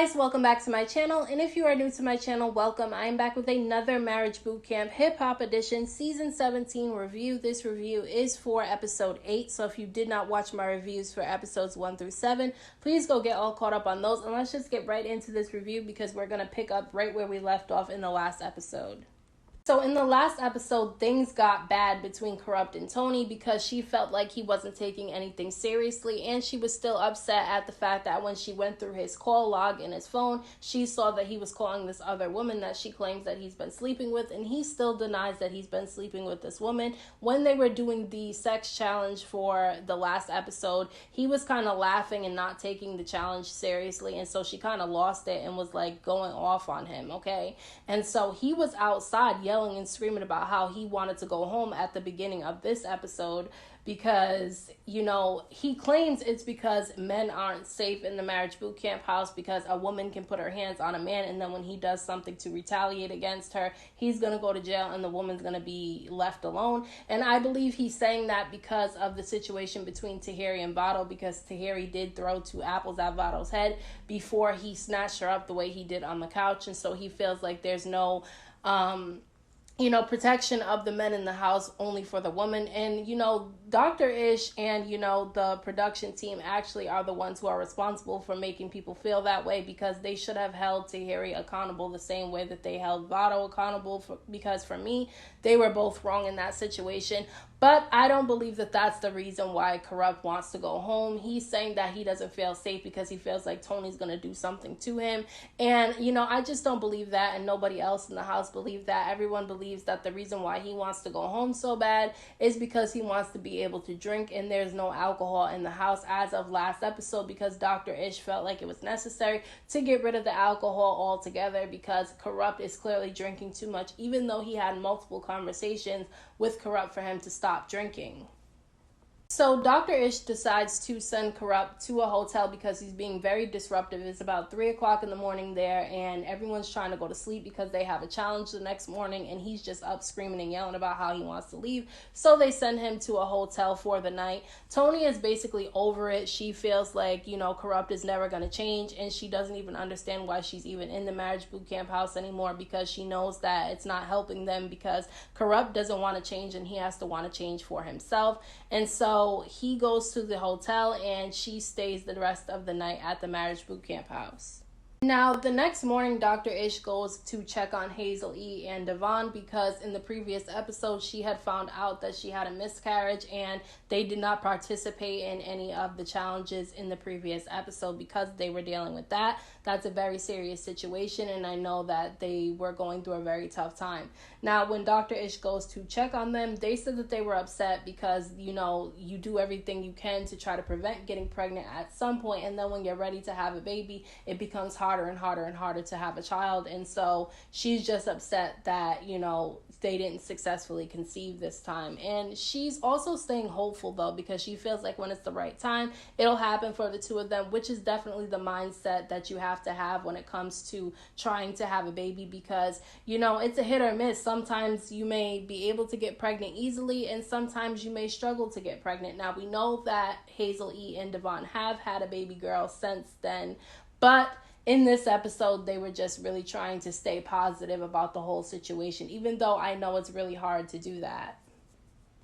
guys, welcome back to my channel, and if you are new to my channel, welcome. I am back with another Marriage Bootcamp Hip Hop Edition Season 17 review. This review is for episode 8, so if you did not watch my reviews for episodes 1 through 7, please go get all caught up on those, and let's just get right into this review because we're going to pick up right where we left off in the last episode. So in the last episode, things got bad between Corrupt and Tony because she felt like he wasn't taking anything seriously, and she was still upset at the fact that when she went through his call log in his phone, she saw that he was calling this other woman that she claims that he's been sleeping with, and he still denies that he's been sleeping with this woman. When they were doing the sex challenge for the last episode, he was kind of laughing and not taking the challenge seriously, and so she kind of lost it and was like going off on him, okay? And so he was outside yelling and screaming about how he wanted to go home at the beginning of this episode because, you know, he claims it's because men aren't safe in the marriage boot camp house because a woman can put her hands on a man, and then when he does something to retaliate against her, he's going to go to jail and the woman's going to be left alone. And I believe he's saying that because of the situation between Tahiri and Vado, because Tahiri did throw 2 apples at Vado's head before he snatched her up the way he did on the couch, and so he feels like there's no protection of the men in the house, only for the woman. And, Dr.Ish and, the production team actually are the ones who are responsible for making people feel that way, because they should have held Tahiri accountable the same way that they held Vado accountable, because for me, they were both wrong in that situation. But I don't believe that that's the reason why Corrupt wants to go home. He's saying that he doesn't feel safe because he feels like Tony's going to do something to him. And, I just don't believe that, and nobody else in the house believes that. Everyone believes that the reason why he wants to go home so bad is because he wants to be able to drink, and there's no alcohol in the house as of last episode because Dr.Ish felt like it was necessary to get rid of the alcohol altogether because Corrupt is clearly drinking too much, even though he had multiple conversations with Corrupt for him to stop drinking. So Dr.Ish decides to send Corrupt to a hotel because he's being very disruptive. It's about 3 o'clock in the morning there, and everyone's trying to go to sleep because they have a challenge the next morning, and he's just up screaming and yelling about how he wants to leave. So they send him to a hotel for the night. Tony is basically over it. She feels like, Corrupt is never going to change, and she doesn't even understand why she's even in the marriage boot camp house anymore, because she knows that it's not helping them, because Corrupt doesn't want to change and he has to want to change for himself. And so he goes to the hotel and she stays the rest of the night at the marriage boot camp house. Now, the next morning, Dr.Ish goes to check on Hazel E. and Devon because in the previous episode, she had found out that she had a miscarriage and they did not participate in any of the challenges in the previous episode because they were dealing with that. That's a very serious situation, and I know that they were going through a very tough time. Now, when Dr.Ish goes to check on them, they said that they were upset because, you do everything you can to try to prevent getting pregnant at some point, and then when you're ready to have a baby, it becomes harder and harder and harder to have a child. And so she's just upset that, they didn't successfully conceive this time. And she's also staying hopeful, though, because she feels like when it's the right time, it'll happen for the two of them, which is definitely the mindset that you have to have when it comes to trying to have a baby, because, it's a hit or miss. Sometimes you may be able to get pregnant easily, and sometimes you may struggle to get pregnant. Now, we know that Hazel E. and Devon have had a baby girl since then, but in this episode, they were just really trying to stay positive about the whole situation, even though I know it's really hard to do that.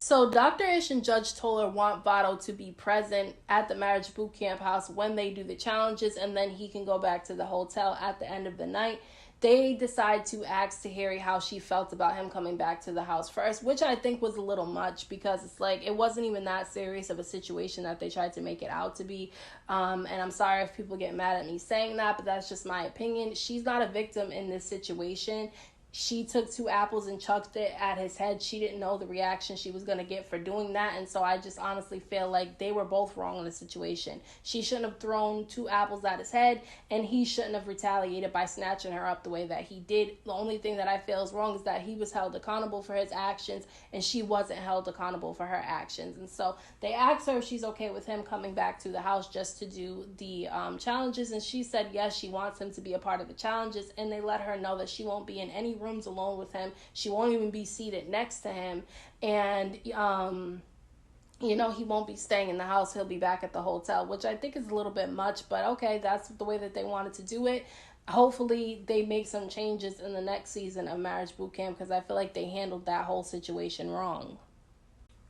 So Dr.Ish and Judge Toller want Vado to be present at the marriage boot camp house when they do the challenges, and then he can go back to the hotel at the end of the night. They decide to ask Tahiri how she felt about him coming back to the house first, which I think was a little much because it's like it wasn't even that serious of a situation that they tried to make it out to be. And I'm sorry if people get mad at me saying that, but that's just my opinion. She's not a victim in this situation. She took 2 apples and chucked it at his head. She didn't know the reaction she was going to get for doing that. And so I just honestly feel like they were both wrong in the situation. She shouldn't have thrown 2 apples at his head, and he shouldn't have retaliated by snatching her up the way that he did. The only thing that I feel is wrong is that he was held accountable for his actions and she wasn't held accountable for her actions. And so they asked her if she's okay with him coming back to the house just to do the challenges. And she said yes, she wants him to be a part of the challenges. And they let her know that she won't be in any rooms alone with him. She won't even be seated next to him. And he won't be staying in the house. He'll be back at the hotel, which I think is a little bit much, but okay, that's the way that they wanted to do it. Hopefully they make some changes in the next season of Marriage Boot Camp, because I feel like they handled that whole situation wrong.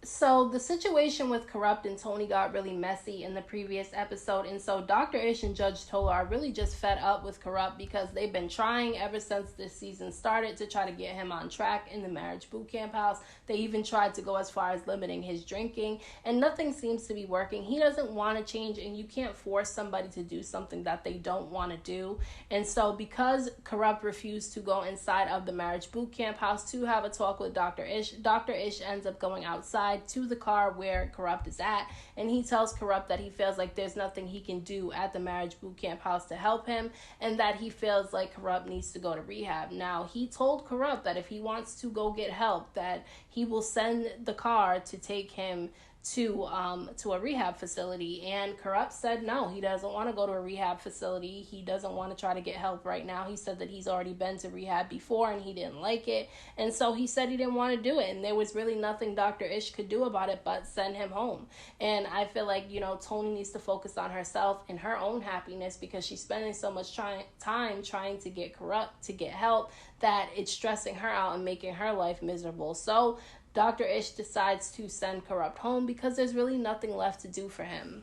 So the situation with Corrupt and Tony got really messy in the previous episode, and so Dr. Ish and Judge Tola are really just fed up with Corrupt because they've been trying ever since this season started to try to get him on track in the Marriage Boot Camp house. They even tried to go as far as limiting his drinking, and nothing seems to be working. He doesn't want to change, and you can't force somebody to do something that they don't want to do. And so because Corrupt refused to go inside of the Marriage Boot Camp house to have a talk with Dr. Ish, Dr. Ish ends up going outside to the car where Corrupt is at, and he tells Corrupt that he feels like there's nothing he can do at the Marriage Boot Camp house to help him, and that he feels like Corrupt needs to go to rehab. Now, he told Corrupt that if he wants to go get help, that he will send the car to take him to a rehab facility, and Corrupt said no, he doesn't want to go to a rehab facility. He doesn't want to try to get help right now. He said that he's already been to rehab before and he didn't like it, and so he said he didn't want to do it, and there was really nothing Dr. Ish could do about it but send him home. And I feel like, Tony needs to focus on herself and her own happiness, because she's spending so much time trying to get Corrupt to get help that it's stressing her out and making her life miserable. So Dr. Ish decides to send Corrupt home because there's really nothing left to do for him.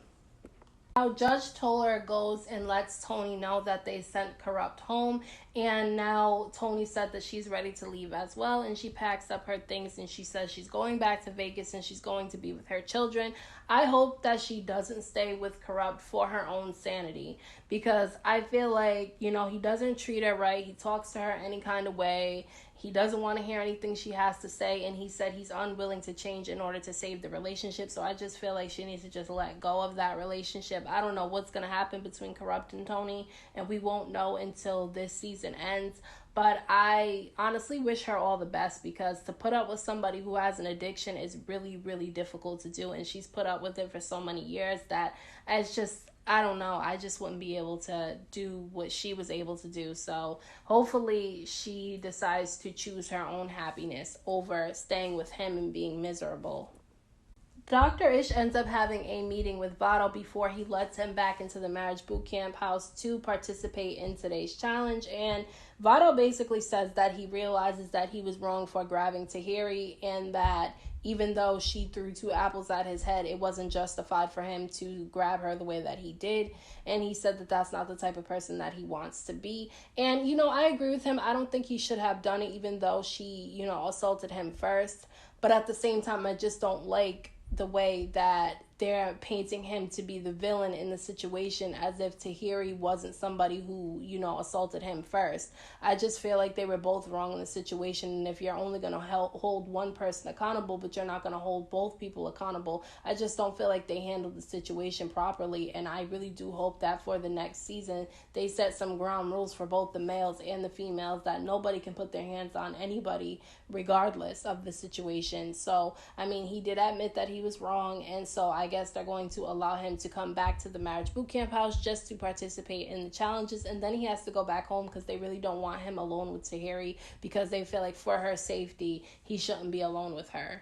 Now, Judge Toller goes and lets Tony know that they sent Corrupt home, and now Tony said that she's ready to leave as well, and she packs up her things and she says she's going back to Vegas and she's going to be with her children. I hope that she doesn't stay with Corrupt for her own sanity, because I feel like, he doesn't treat her right. He talks to her any kind of way. He doesn't want to hear anything she has to say, and he said he's unwilling to change in order to save the relationship. So I just feel like she needs to just let go of that relationship. I don't know what's going to happen between Corrupt and Tony, and we won't know until this season ends. But I honestly wish her all the best, because to put up with somebody who has an addiction is really, really difficult to do. And she's put up with it for so many years that it's just, I don't know, I just wouldn't be able to do what she was able to do. So hopefully she decides to choose her own happiness over staying with him and being miserable. Dr. Ish ends up having a meeting with Vado before he lets him back into the Marriage Boot Camp house to participate in today's challenge. And Vado basically says that he realizes that he was wrong for grabbing Tahiri, and that even though she threw two apples at his head, it wasn't justified for him to grab her the way that he did. And he said that that's not the type of person that he wants to be. And, I agree with him. I don't think he should have done it, even though she, assaulted him first. But at the same time, I just don't like the way that they're painting him to be the villain in the situation, as if Tahiri wasn't somebody who, assaulted him first. I just feel like they were both wrong in the situation, and if you're only going to hold one person accountable, but you're not going to hold both people accountable, I just don't feel like they handled the situation properly. And I really do hope that for the next season, they set some ground rules for both the males and the females, that nobody can put their hands on anybody regardless of the situation. So, he did admit that he was wrong, and so I guess they're going to allow him to come back to the Marriage Boot Camp house just to participate in the challenges, and then he has to go back home because they really don't want him alone with Tahiri, because they feel like for her safety, he shouldn't be alone with her.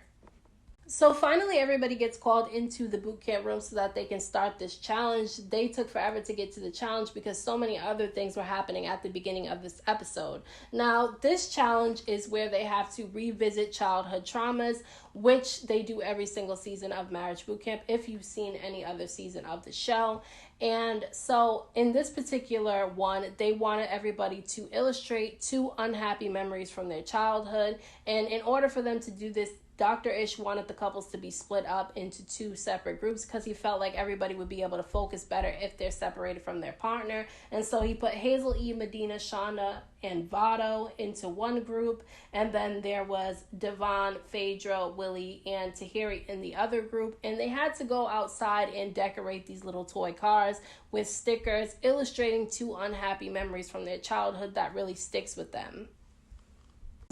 So finally, everybody gets called into the boot camp room so that they can start this challenge. They took forever to get to the challenge because so many other things were happening at the beginning of this episode. Now, this challenge is where they have to revisit childhood traumas, which they do every single season of Marriage Boot Camp, if you've seen any other season of the show. And so in this particular one, they wanted everybody to illustrate two unhappy memories from their childhood. And in order for them to do this, Dr. Ish wanted the couples to be split up into two separate groups because he felt like everybody would be able to focus better if they're separated from their partner. And so he put Hazel, Medina, Shonda, and Vado into one group. And then there was Devon, Phaedra, Willie, and Tahiri in the other group. And they had to go outside and decorate these little toy cars with stickers illustrating two unhappy memories from their childhood that really sticks with them.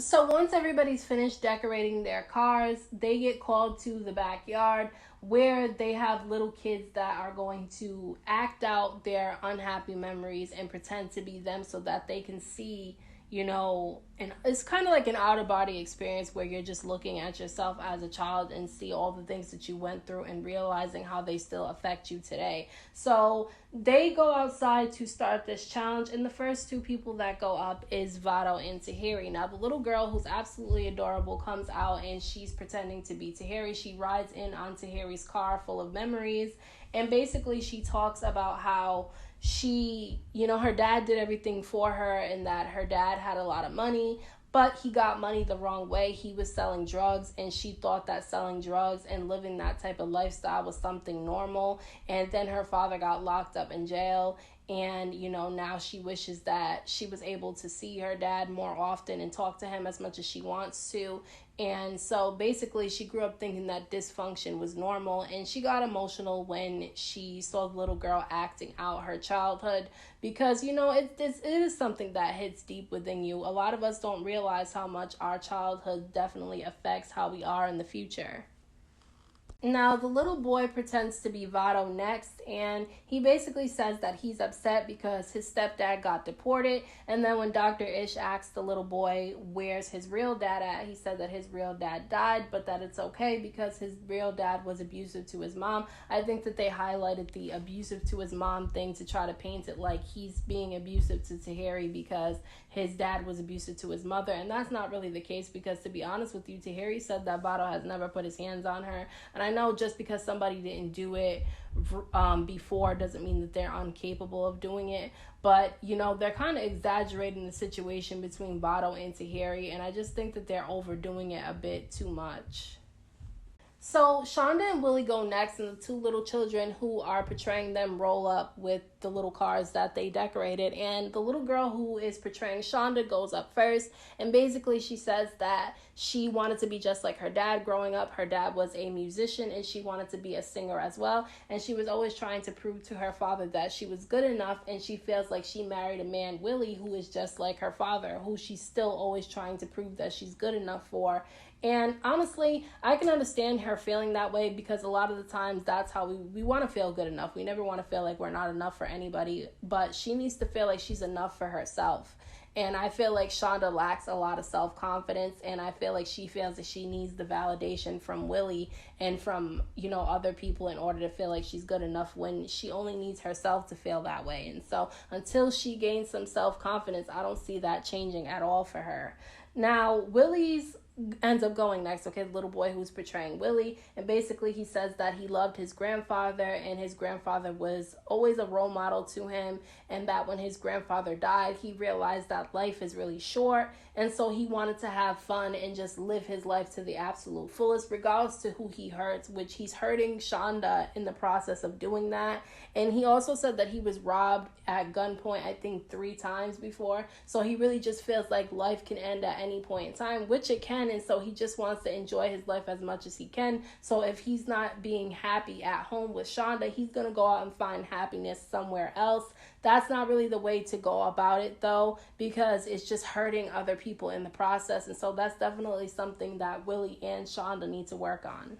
So once everybody's finished decorating their cars, they get called to the backyard where they have little kids that are going to act out their unhappy memories and pretend to be them so that they can see, and it's kind of like an out of body experience where you're just looking at yourself as a child and see all the things that you went through and realizing how they still affect you today. So they go outside to start this challenge, and the first two people that go up is Vado and Tahiri. Now, the little girl, who's absolutely adorable, comes out and she's pretending to be Tahiri. She rides in on Tahiri's car full of memories, and basically she talks about how her dad did everything for her, and that her dad had a lot of money, but he got money the wrong way. He was selling drugs, and she thought that selling drugs and living that type of lifestyle was something normal. And then her father got locked up in jail, and now she wishes that she was able to see her dad more often and talk to him as much as she wants to. And so basically she grew up thinking that dysfunction was normal, and she got emotional when she saw the little girl acting out her childhood, because it is something that hits deep within you. A lot of us don't realize how much our childhood definitely affects how we are in the future. Now, the little boy pretends to be Vado next, and he basically says that he's upset because his stepdad got deported. And then when Dr.Ish asks the little boy where's his real dad at, he said that his real dad died, but that it's okay because his real dad was abusive to his mom. I think that they highlighted the abusive to his mom thing to try to paint it like he's being abusive to Tahiri because his dad was abusive to his mother, and that's not really the case, because to be honest with you, Tahiri said that Vado has never put his hands on her. And I know just because somebody didn't do it before doesn't mean that they're incapable of doing it, but they're kind of exaggerating the situation between Vado and Tahiri, and I just think that they're overdoing it a bit too much. So Shonda and Willie go next, and the two little children who are portraying them roll up with the little cars that they decorated. And the little girl who is portraying Shonda goes up first, and basically she says that she wanted to be just like her dad growing up. Her dad was a musician, and she wanted to be a singer as well. And she was always trying to prove to her father that she was good enough, and she feels like she married a man, Willie, who is just like her father, who she's still always trying to prove that she's good enough for. And honestly, I can understand her feeling that way, because a lot of the times that's how we want to feel good enough. We never want to feel like we're not enough for anybody, but she needs to feel like she's enough for herself. And I feel like Shonda lacks a lot of self-confidence, and I feel like she feels that she needs the validation from Willie and from, other people in order to feel like she's good enough, when she only needs herself to feel that way. And so until she gains some self-confidence, I don't see that changing at all for her. Now, Willie's ends up going next, okay, the little boy who's portraying Willie, and basically he says that he loved his grandfather, and his grandfather was always a role model to him, and that when his grandfather died, he realized that life is really short, and so he wanted to have fun and just live his life to the absolute fullest, regardless to who he hurts, which he's hurting Shonda in the process of doing that. And he also said that he was robbed at gunpoint, I think 3 times before, so he really just feels like life can end at any point in time, which it can. And so he just wants to enjoy his life as much as he can. So if he's not being happy at home with Shonda, he's going to go out and find happiness somewhere else. That's not really the way to go about it, though, because it's just hurting other people in the process. And so that's definitely something that Willie and Shonda need to work on.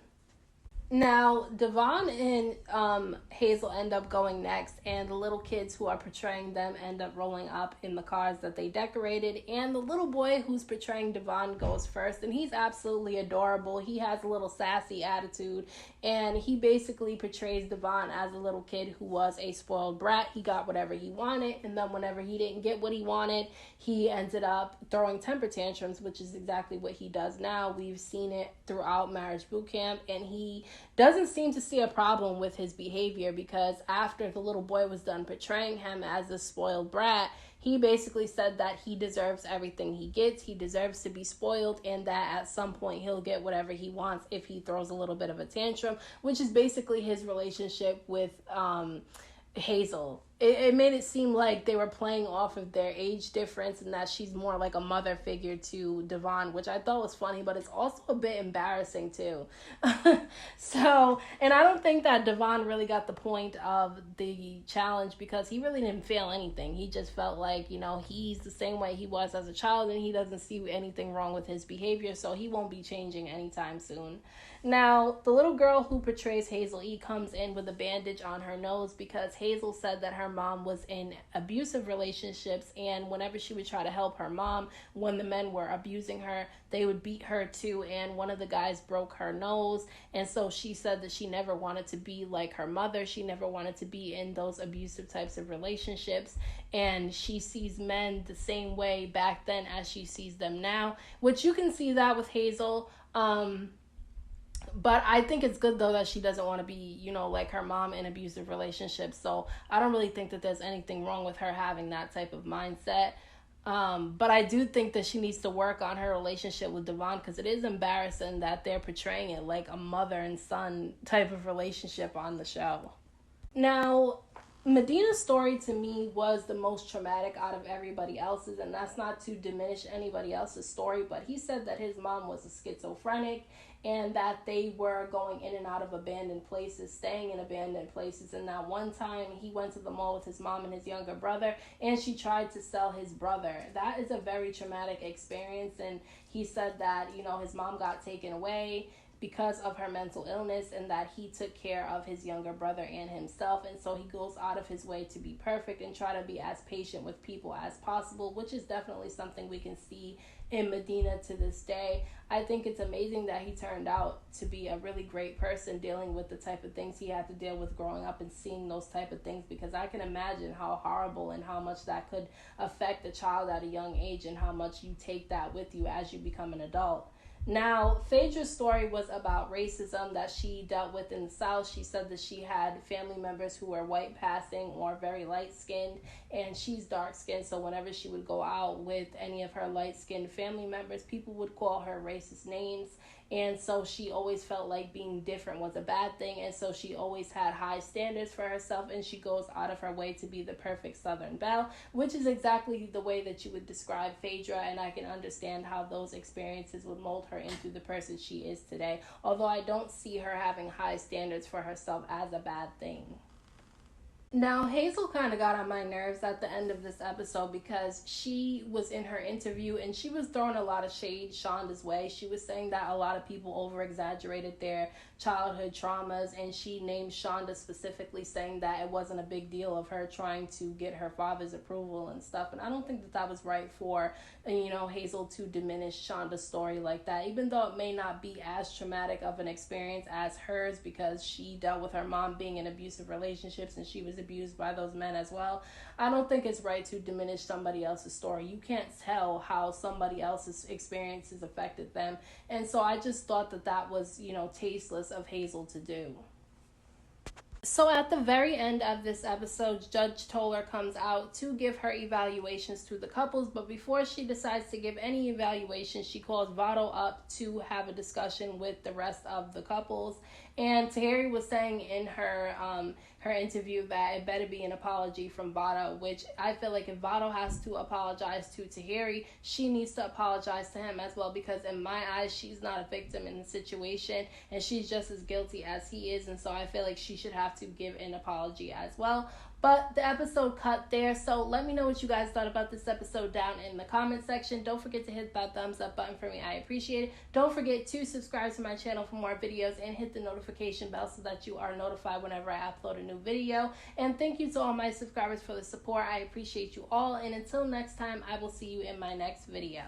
Now, Devon and Hazel end up going next, and the little kids who are portraying them end up rolling up in the cars that they decorated, and the little boy who's portraying Devon goes first, and he's absolutely adorable. He has a little sassy attitude, and he basically portrays Devon as a little kid who was a spoiled brat. He got whatever he wanted, and then whenever he didn't get what he wanted, he ended up throwing temper tantrums, which is exactly what he does now. We've seen it throughout Marriage Boot Camp, and he doesn't seem to see a problem with his behavior, because after the little boy was done portraying him as a spoiled brat, he basically said that he deserves everything he gets. He deserves to be spoiled, and that at some point he'll get whatever he wants if he throws a little bit of a tantrum, which is basically his relationship with Hazel. It made it seem like they were playing off of their age difference, and that she's more like a mother figure to Devon, which I thought was funny, but it's also a bit embarrassing too. So, and I don't think that Devon really got the point of the challenge, because he really didn't feel anything. He just felt like, he's the same way he was as a child, and he doesn't see anything wrong with his behavior, so he won't be changing anytime soon. Now, the little girl who portrays Hazel E comes in with a bandage on her nose, because Hazel said that her her mom was in abusive relationships, and whenever she would try to help her mom, when the men were abusing her, they would beat her too, and one of the guys broke her nose. And so she said that she never wanted to be like her mother. She never wanted to be in those abusive types of relationships, and she sees men the same way back then as she sees them now, which you can see that with Hazel. But I think it's good, though, that she doesn't want to be, like her mom in abusive relationships. So I don't really think that there's anything wrong with her having that type of mindset. But I do think that she needs to work on her relationship with Devon, because it is embarrassing that they're portraying it like a mother and son type of relationship on the show. Now, Medina's story to me was the most traumatic out of everybody else's, and that's not to diminish anybody else's story, but he said that his mom was a schizophrenic and that they were going in and out of abandoned places, staying in abandoned places. And that one time he went to the mall with his mom and his younger brother, and she tried to sell his brother. That is a very traumatic experience, and he said that, his mom got taken away because of her mental illness, and that he took care of his younger brother and himself, and so he goes out of his way to be perfect and try to be as patient with people as possible, which is definitely something we can see in Medina to this day. I think it's amazing that he turned out to be a really great person dealing with the type of things he had to deal with growing up and seeing those type of things, because I can imagine how horrible and how much that could affect a child at a young age, and how much you take that with you as you become an adult. Now, Phaedra's story was about racism that she dealt with in the South. She said that she had family members who were white passing or very light-skinned, and she's dark-skinned, so whenever she would go out with any of her light-skinned family members, people would call her racist names. And so she always felt like being different was a bad thing, and so she always had high standards for herself, and she goes out of her way to be the perfect Southern belle, which is exactly the way that you would describe Phaedra, and I can understand how those experiences would mold her into the person she is today, although I don't see her having high standards for herself as a bad thing. Now, Hazel kind of got on my nerves at the end of this episode, because she was in her interview and she was throwing a lot of shade Shonda's way. She was saying that a lot of people over-exaggerated their childhood traumas, and she named Shonda specifically, saying that it wasn't a big deal of her trying to get her father's approval and stuff. And I don't think that that was right for, Hazel to diminish Shonda's story like that, even though it may not be as traumatic of an experience as hers, because she dealt with her mom being in abusive relationships and she was abused by those men as well. I don't think it's right to diminish somebody else's story. You can't tell how somebody else's experiences affected them. And so I just thought that that was, tasteless of Hazel to do. So at the very end of this episode, Judge Toller comes out to give her evaluations to the couples, but before she decides to give any evaluations, she calls Vado up to have a discussion with the rest of the couples. And Tahiri was saying in her interview that it better be an apology from Vado, which I feel like if Vado has to apologize to Tahiri, she needs to apologize to him as well, because in my eyes, she's not a victim in the situation, and she's just as guilty as he is, and so I feel like she should have to give an apology as well. But the episode cut there, so let me know what you guys thought about this episode down in the comment section. Don't forget to hit that thumbs up button for me. I appreciate it. Don't forget to subscribe to my channel for more videos and hit the notification bell so that you are notified whenever I upload a new video. And thank you to all my subscribers for the support. I appreciate you all. And until next time, I will see you in my next video.